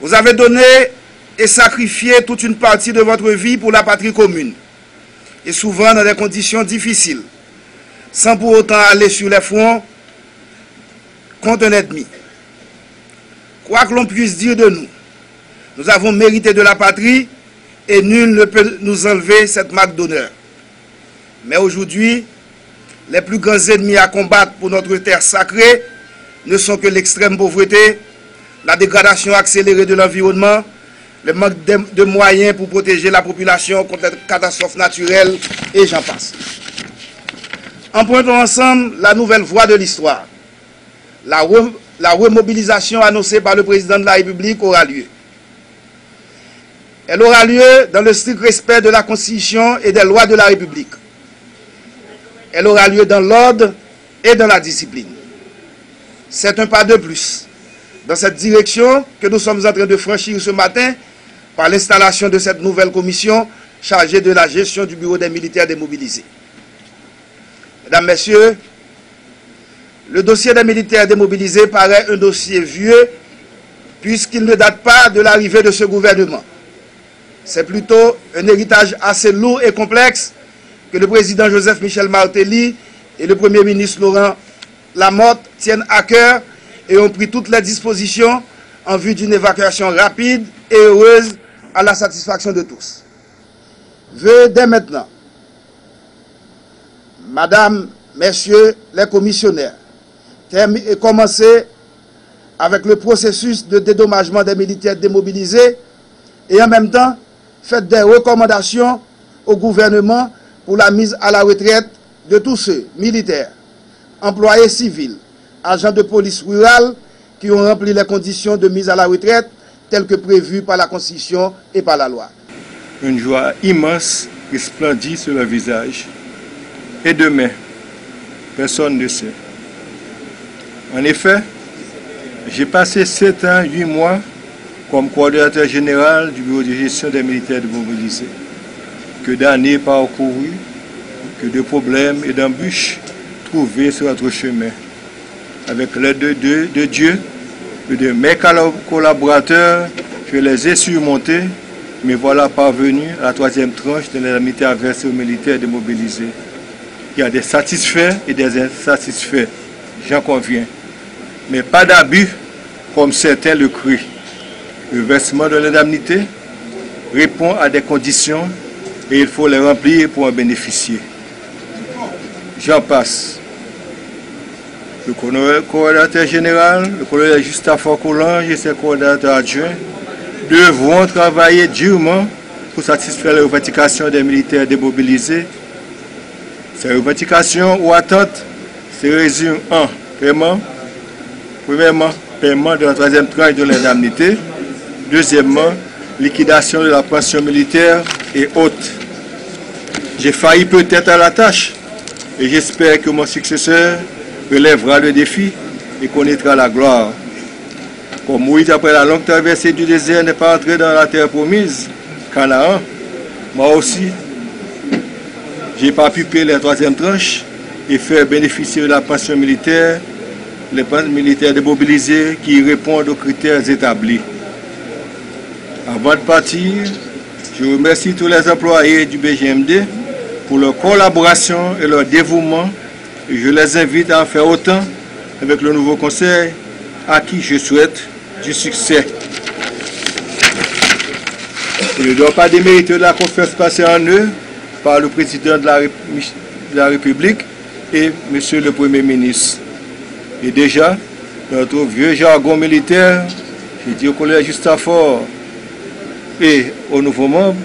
Vous avez donné et sacrifié toute une partie de votre vie pour la patrie commune, et souvent dans des conditions difficiles, sans pour autant aller sur les fronts contre un ennemi. Quoi que l'on puisse dire de nous, nous avons mérité de la patrie et nul ne peut nous enlever cette marque d'honneur. Mais aujourd'hui, les plus grands ennemis à combattre pour notre terre sacrée ne sont que l'extrême pauvreté, la dégradation accélérée de l'environnement, le manque de moyens pour protéger la population contre les catastrophes naturelles, et j'en passe. Empruntons ensemble la nouvelle voie de l'histoire. La remobilisation annoncée par le président de la République aura lieu. Elle aura lieu dans le strict respect de la Constitution et des lois de la République. Elle aura lieu dans l'ordre et dans la discipline. C'est un pas de plus dans cette direction que nous sommes en train de franchir ce matin par l'installation de cette nouvelle commission chargée de la gestion du bureau des militaires démobilisés. Mesdames, Messieurs, le dossier des militaires démobilisés paraît un dossier vieux puisqu'il ne date pas de l'arrivée de ce gouvernement. C'est plutôt un héritage assez lourd et complexe que le président Joseph Michel Martelly et le premier ministre Laurent Lamotte tiennent à cœur et ont pris toutes les dispositions en vue d'une évacuation rapide et heureuse à la satisfaction de tous. Veuillez dès maintenant, Madame, Messieurs les commissionnaires, commencer avec le processus de dédommagement des militaires démobilisés et en même temps faites des recommandations au gouvernement pour la mise à la retraite de tous ceux, militaires, employés civils, agents de police rurale qui ont rempli les conditions de mise à la retraite telles que prévues par la Constitution et par la loi. Une joie immense resplendit sur le visage. Et demain, personne ne sait. En effet, j'ai passé 7 ans, 8 mois comme coordonnateur général du bureau de gestion des militaires démobilisés. Que d'années parcourues, que de problèmes et d'embûches trouvés sur notre chemin. Avec l'aide de Dieu et de mes collaborateurs, je les ai surmontés, mais voilà parvenu à la 3e tranche de l'indemnité versée aux militaires démobilisés. Il y a des satisfaits et des insatisfaits, j'en conviens. Mais pas d'abus comme certains le crient. Le versement de l'indemnité répond à des conditions et il faut les remplir pour en bénéficier. J'en passe. Le coordonnateur général, le colonel Justafor Coulange et ses coordonnateurs adjoints devront travailler durement pour satisfaire les revendications des militaires démobilisés. Ces revendications ou attentes se résument en paiement. Premièrement, paiement de la 3e tranche de l'indemnité. Deuxièmement, liquidation de la pension militaire et autres. J'ai failli peut-être à la tâche et j'espère que mon successeur relèvera le défi et connaîtra la gloire. Comme Moïse, après la longue traversée du désert, n'est pas entré dans la terre promise, Canaan, moi aussi, j'ai pas pu payer la 3e tranche et faire bénéficier de la pension militaire les militaires démobilisés qui répondent aux critères établis. Avant de partir, je remercie tous les employés du BGMD pour leur collaboration et leur dévouement et je les invite à en faire autant avec le nouveau conseil à qui je souhaite du succès. Je ne dois pas démériter de la confiance passée en eux par le président de la République et monsieur le Premier ministre. Et déjà, dans notre vieux jargon militaire, je dis au collège Justafor et aux nouveaux membres,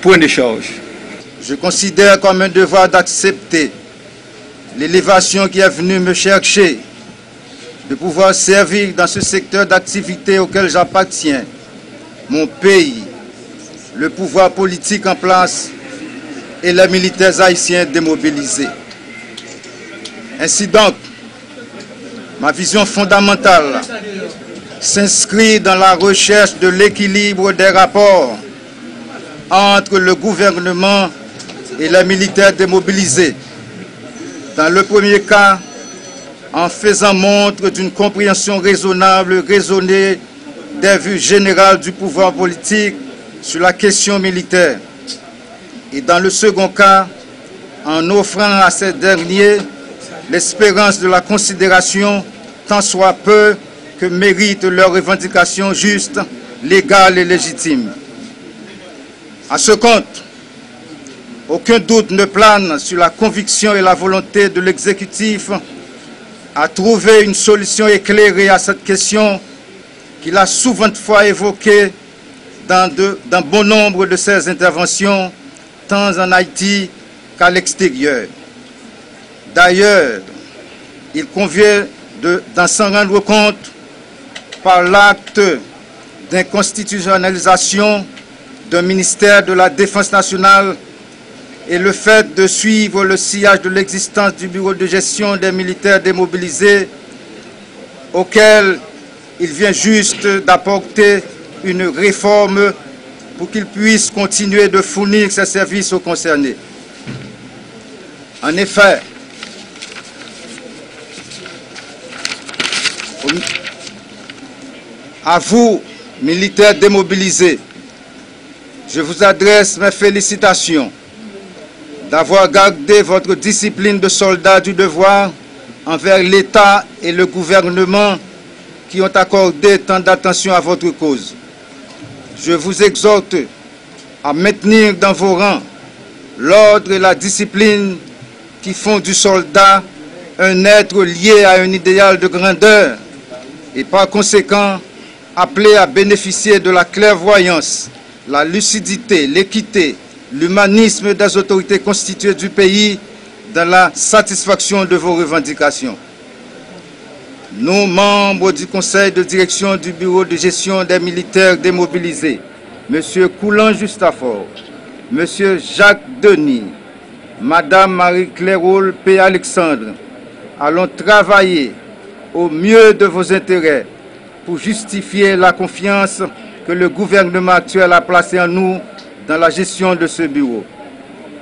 point de charge. Je considère comme un devoir d'accepter l'élévation qui est venue me chercher, de pouvoir servir dans ce secteur d'activité auquel j'appartiens, mon pays, le pouvoir politique en place et les militaires haïtiens démobilisés. Ainsi donc, ma vision fondamentale s'inscrit dans la recherche de l'équilibre des rapports entre le gouvernement et les militaires démobilisés. Dans le premier cas, en faisant montre d'une compréhension raisonnable, raisonnée des vues générales du pouvoir politique sur la question militaire. Et dans le second cas, en offrant à ces derniers l'espérance de la considération, tant soit peu que méritent leurs revendications justes, légales et légitimes. À ce compte, aucun doute ne plane sur la conviction et la volonté de l'exécutif à trouver une solution éclairée à cette question qu'il a souvent de fois évoquée dans bon nombre de ses interventions, tant en Haïti qu'à l'extérieur. D'ailleurs, il convient d'en s'en rendre compte par l'acte d'inconstitutionnalisation d'un ministère de la Défense nationale et le fait de suivre le sillage de l'existence du bureau de gestion des militaires démobilisés auquel il vient juste d'apporter une réforme pour qu'il puisse continuer de fournir ses services aux concernés. En effet, à vous, militaires démobilisés, je vous adresse mes félicitations d'avoir gardé votre discipline de soldat du devoir envers l'État et le gouvernement qui ont accordé tant d'attention à votre cause. Je vous exhorte à maintenir dans vos rangs l'ordre et la discipline qui font du soldat un être lié à un idéal de grandeur et par conséquent appelé à bénéficier de la clairvoyance, la lucidité, l'équité, l'humanisme des autorités constituées du pays dans la satisfaction de vos revendications. Nous, membres du conseil de direction du bureau de gestion des militaires démobilisés, M. Coulan-Justafort, M. Jacques Denis, Mme Marie-Claire P. Alexandre, allons travailler au mieux de vos intérêts pour justifier la confiance que le gouvernement actuel a placée en nous dans la gestion de ce bureau.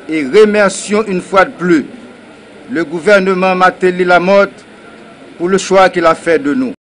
Et remercions une fois de plus le gouvernement Martelly Lamotte pour le choix qu'il a fait de nous.